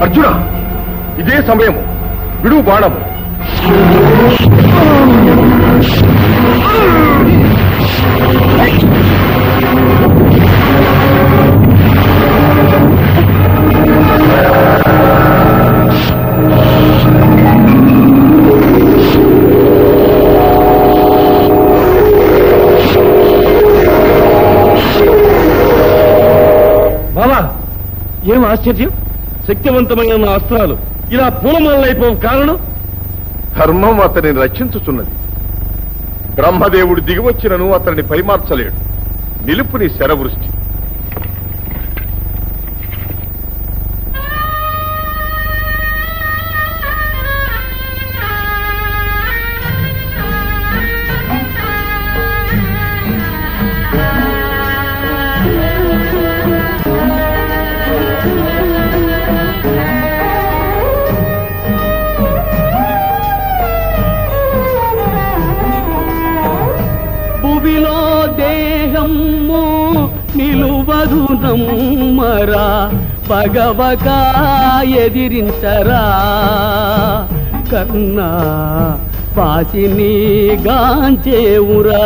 అర్జున, ఇదే సమయము, విడు బాణము. బాబా, ఏం ఆశ్చర్యం! శక్తివంతమైన అస్త్రాలు ఇలా పూలమాలైపోవు కారణం? ధర్మం అతనిని రక్షించుచున్నది. బ్రహ్మదేవుడు దిగివచ్చినను అతనిని పరిమార్చలేడు. నిలుపు నీ శరవృష్టి. భువిలో దేహము నిలువదు నమ్మరా, భగవక ఎదిరించరా, కన్నా పాసిని గాంచేవురా.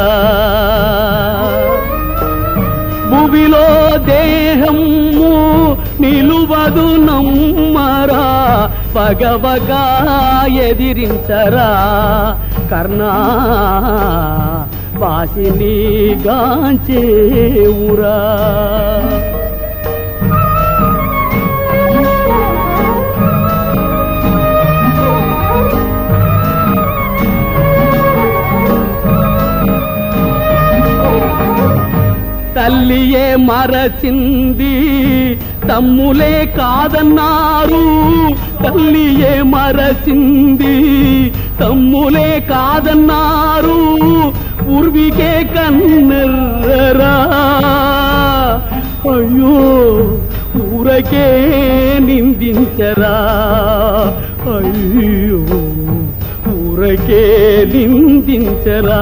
భువిలో దేహము నిలువదు నమ్మరా, భగవక ఎదిరించరా, కర్ణా వాసిని గాంచేవురా. తల్లియే మరచింది తమ్ములే కాదన్నారు, తల్లియే మరచింది తమ్ములే కాదన్నారు, పూర్వికే కన్నెర్రరా. అయ్యో ఊరకే నిందించరా, అయ్యో ఊరకే నిందించరా.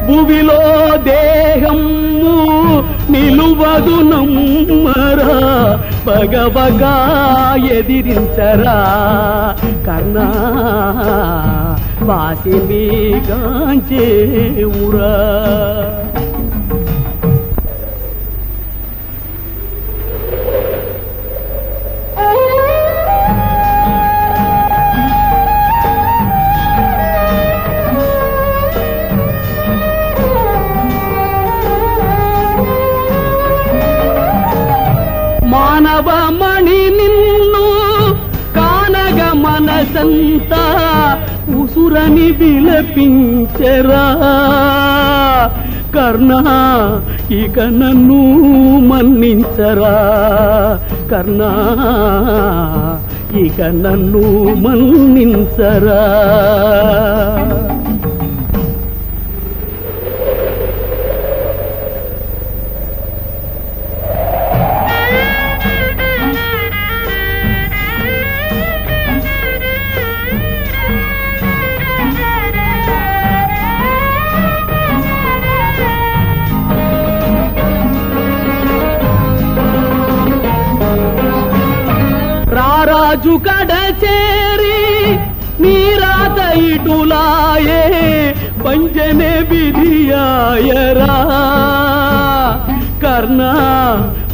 భువిలో దేహము నిలువదు నమ్మరా, భగవగా ఎదిరించరా, కర్ణా వాసిని గాంచేవురా. మానవమణి నిన్ను కానగ మనసంతా ఉసురని విలపించరా, కర్ణా ఇక నన్ను మన్నించరా, కర్ణా ఇక నన్ను మన్నించరా. రారాజు కడ చేరి నీరాత ఇటులాయే, పంజనే విధియాయరా, కర్ణా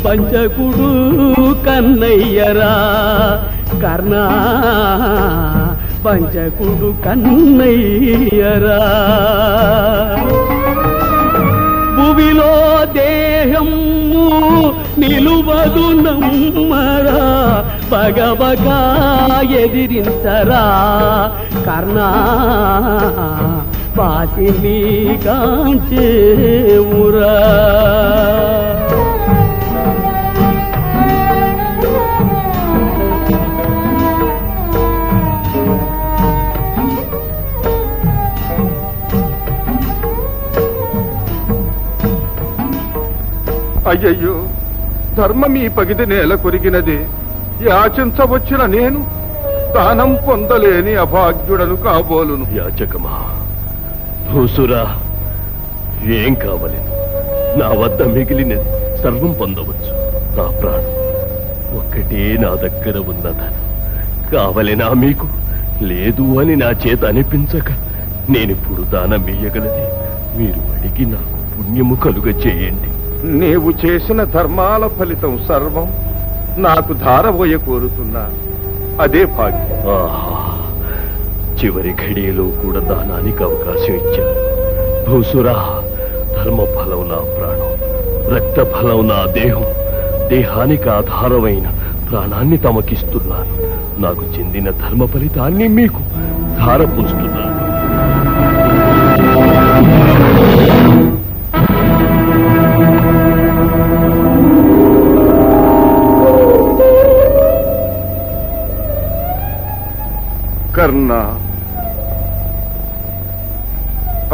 పంచకుడు కన్నయ్యరా, కర్ణా పంచకుడు కన్నయ్యరా. భువిలో దేహము నిలువదు నమ్మరా, భగవగా ఎదిరించరా, కర్ణా వాసిని గాంచేవురా. అయ్యయ్యో, ధర్మం ఈ పగిది నేల కొరిగినదే. యాచించవచ్చిన నేను దానం పొందలేని అభాగ్యుడను కాబోలును. యాచకమా, భూసురా, ఏం కావాలి? నా వద్ద మిగిలినది సర్వం పొందవచ్చు. నా ప్రాణం ఒక్కటే నా దగ్గర ఉన్నదాను. కావలేనా మీకు? లేదు అని నా చేత అనిపించక నేనిప్పుడు దానం ఇయ్యగలది. మీరు అడిగి నాకు పుణ్యము కలుగ చేయండి. నీవు చేసిన ధర్మాల ఫలితం సర్వం నాకు ధారబోయ కోరుతున్నా. అదే భాగ్యం. ఆహా, చివరి ఘడియలో కూడా దానానికి అవకాశం ఇచ్చాను. భూసురా, ధర్మ ఫలం నా ప్రాణం, రక్త ఫలం నా దేహం. దేహానికి ఆధారమైన ప్రాణాన్ని తమకిస్తున్నాను. నాకు చెందిన ధర్మ ఫలితాన్ని మీకు ధారపోస్తున్నాను. కర్ణ,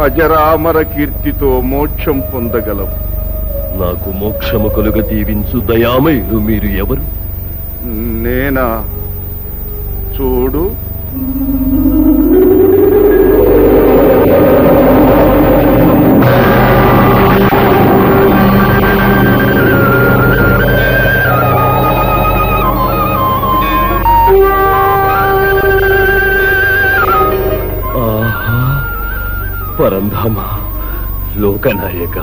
అజరామర కీర్తితో మోక్షం పొందగలవు. నాకు మోక్షము కలుగ దీవించు దయామయులు మీరు ఎవరు? నేనా? చూడు. పరంధామ, లోకనాయక,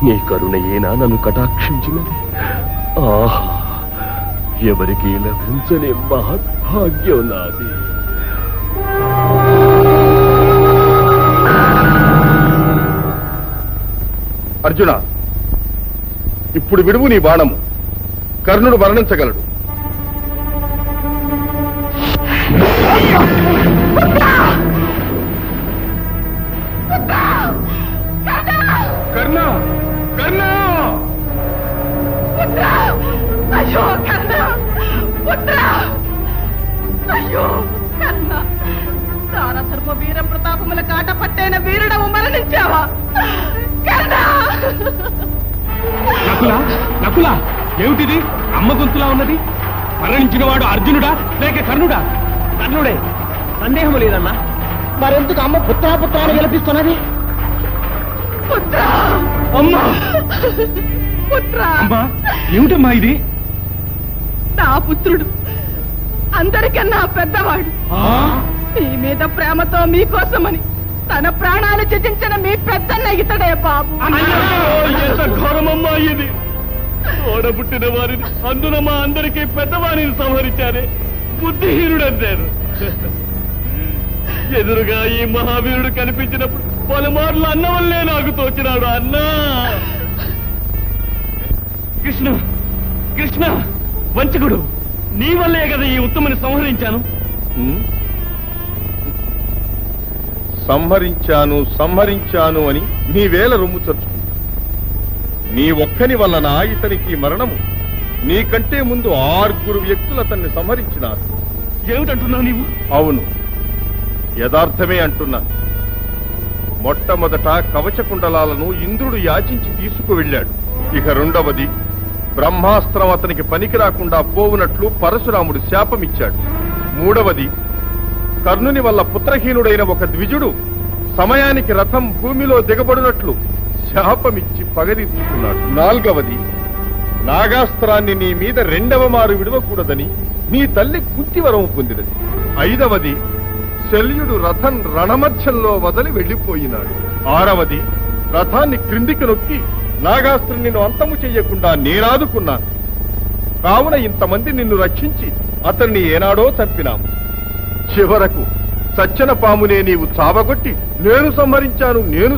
నీ కరుణయేనా నన్ను కటాక్షించినది? ఆహా, ఎవరికి లభించని మహద్భాగ్యం నాది. అర్జున, ఇప్పుడు విడువు నీ బాణము. కర్ణుడు మరణించగలడు. కర్ణ, కర్ణ! అయ్యో కర్ణ! అయ్యో కర్ణ! దానధర్మ వీర ప్రతాపముల కాట పట్టైన వీరుడవు మరణించావా కర్ణ? నకులా, నకులా, ఏమిటిది? అమ్మ గొంతులా ఉన్నది. మరణించిన వాడు అర్జునుడా లేక కర్ణుడా? కర్ణుడే, సందేహం లేదన్నా. మరెందుకు అమ్మ పుత్రాపుత్రాన్ని గెలిపిస్తున్నది? అమ్మా! పుత్రా! అమ్మా, ఏమిటమ్మా ఇది? నా పుత్రుడు అందరికన్నా పెద్దవాడు. మీ మీద ప్రేమతో మీకోసమని తన ప్రాణాలు త్యజించిన మీ పెద్దన్న ఇతడే బాబు. ఎంత ఘోరమమ్మా ఇది! ఓడబుట్టిన వారిని, అందున మా అందరికీ పెద్దవారిని సంహరించారే. బుద్ధిహీనుడన్నారు. ఎదురుగా ఈ మహావీరుడు కనిపించినప్పుడు పలుమార్లు అన్న వల్లే నాకు తోచినాడు. అన్నా! కృష్ణ, కృష్ణ, వంచకుడు, నీ వల్లే కదా ఈ ఉత్తమని సంహరించాను. సంహరించాను అని నీవేళ రొమ్ము చర్చుకుంటా. నీ ఒక్కని వలన ఇతనికి మరణము. నీకంటే ముందు 6 వ్యక్తులు అతన్ని సంహరించినారు. ఏమిటంటున్నావు నీవు? అవును, యథార్థమే అంటున్నాను. మొట్టమొదట కవచ కుండలాలను ఇంద్రుడు యాచించి తీసుకువెళ్ళాడు. ఇక రెండవది, బ్రహ్మాస్త్రం అతనికి పనికి రాకుండా పోవునట్లు పరశురాముడు శాపమిచ్చాడు. మూడవది, కర్ణుని వల్ల పుత్రహీనుడైన ఒక ద్విజుడు సమయానికి రథం భూమిలో దిగబడినట్లు శాపమిచ్చి పగదీసుకున్నాడు. నాల్గవది, నాగాస్త్రాన్ని నీ మీద 2వ మారు విడవకూడదని నీ తల్లి కుంతివరం పొందినది. 5వది, శల్యుడు రథం రణమధ్యంలో వదిలి వెళ్లిపోయినాడు. 6వది, రథాన్ని క్రిందికి నొక్కి నాగాస్త్రం నిన్ను అంతము చెయ్యకుండా నేనాదుకున్నాను. కావున ఇంతమంది నిన్ను రక్షించి అతన్ని ఏనాడో చంపినాము. చివరకు సచ్చన పామునే నీవు చావగొట్టి నేను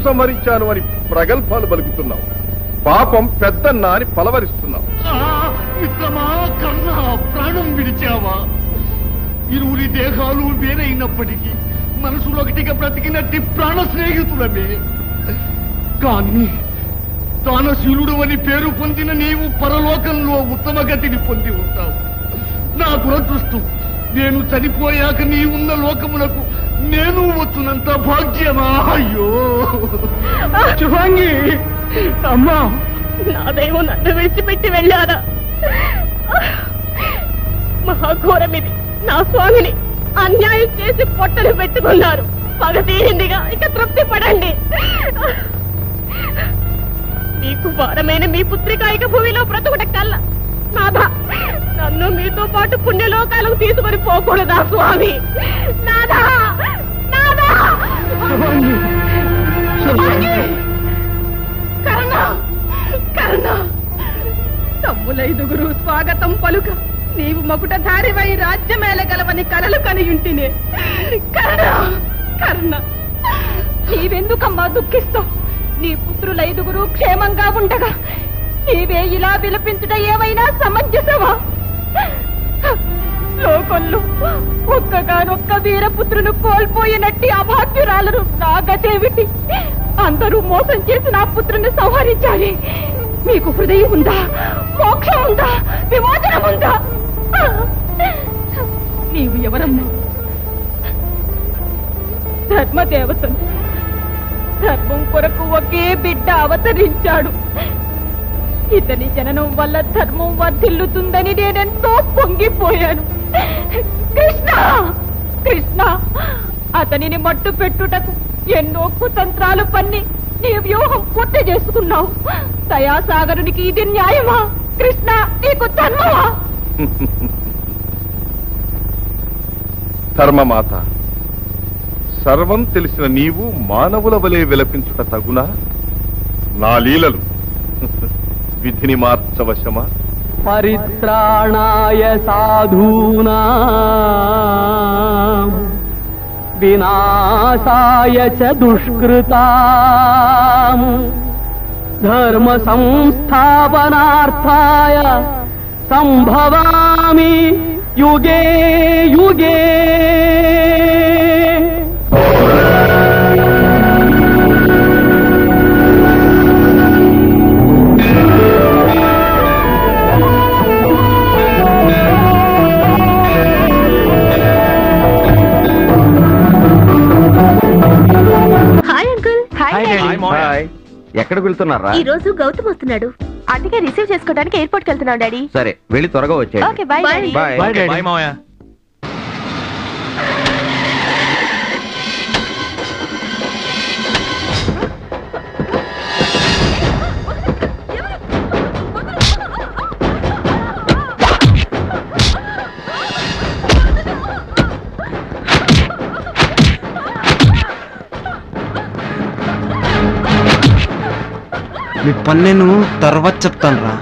సంహరించాను అని ప్రగల్భాలు పలుకుతున్నావు. పాపం పెద్దన్న అని పలవరిస్తున్నావు. మిత్రమా, కర్ణ, ప్రాణం విడిచావా? ఇరువురి దేహాలు వేరైనప్పటికీ మనసులో ఒకటిగా బ్రతికినట్టి ప్రాణ స్నేహితులమే. కానీ దానశీలుడు అని పేరు పొందిన నీవు పరలోకంలో ఉత్తమ గతిని పొంది ఉంటావు. నా దురదృష్టం, నేను చనిపోయాక నీ ఉన్న లోకములకు నేను వచ్చునంత భాగ్యమా? అయ్యో శుభాంగి, అమ్మా! నా దైవం నన్ను విడిచిపెట్టి వెళ్ళారా? మహాఘోరమిది. నా స్వామిని అన్యాయం చేసి పొట్టలు పెట్టుకున్నారు. పగ తీరిందిగా, ఇక తృప్తి పడండి. మీకు భారమైన మీ పుత్రికాయక భూమిలో బ్రతుకుట కల్లా నాథ, నన్ను మీతో పాటు పుణ్యలోకాలకు తీసుకొని పోకూడదా స్వామి? నాథా, నాథా! కర్ణ, కర్ణ! తమ్ములైదుగురు స్వాగతం పలుక నీవు మకుటధారివై రాజ్యమేలగలవని కలలు కనియుంటినే. కర్ణ, కర్ణ! నీవెందుకమ్మా దుఃఖిస్తావు? నీ పుత్రులైదుగురు క్షేమంగా ఉండగా నీవే ఇలా విలపించుట ఏవైనా సమంజసమా? లోకంలో ఒక్కగానొక్క వీరపుత్రును కోల్పోయినట్టి అభాగ్యురాలను నా గతేమిటి? అందరూ మోసం చేసి నా పుత్రుని సంహరించాలి. మీకు హృదయం ఉందా? మోక్షం ఉందా? విమోచనం ఉందా? నీవు ఎవరమ్మా? ధర్మదేవతను. ధర్మం కొరకు ఒకే బిడ్డ అవతరించాడు. ఇతని జననం వల్ల ధర్మం వర్ధిల్లుతుందని నేనెంతో పొంగిపోయాను. కృష్ణ, కృష్ణ! అతనిని మట్టు పెట్టుటకు ఎన్నో కుతంత్రాలు పన్ని నీ వ్యూహం పూర్తి చేసుకున్నావు. దయాసాగరునికి ఇది న్యాయమా? కృష్ణ, నీకు ధర్మమా? ధర్మమాత, సర్వం తెలిసిన నీవు మానవుల వలె విలపించుట తగునా? నా లీలలు విధిని మార్చవశమా? పరిత్రాణాయ సాధూనా వినాశాయ చ దుష్కృతా ధర్మ సంస్థాపనార్థాయ సంభవామి యుగే యుగే. ఎక్కడికి వెళ్తున్నారా? ఈ రోజు గౌతమ్ వస్తున్నాడు, అందుకే రిసీవ్ చేసుకోవడానికి ఎయిర్పోర్ట్ కి వెళ్తున్నాడు డాడీ. సరే, వెళ్ళి త్వరగా వచ్చేయండి. Okay, bye daddy. బాయ్ మావయ్య. మీ పని నేను తర్వాత చెప్తాను రా.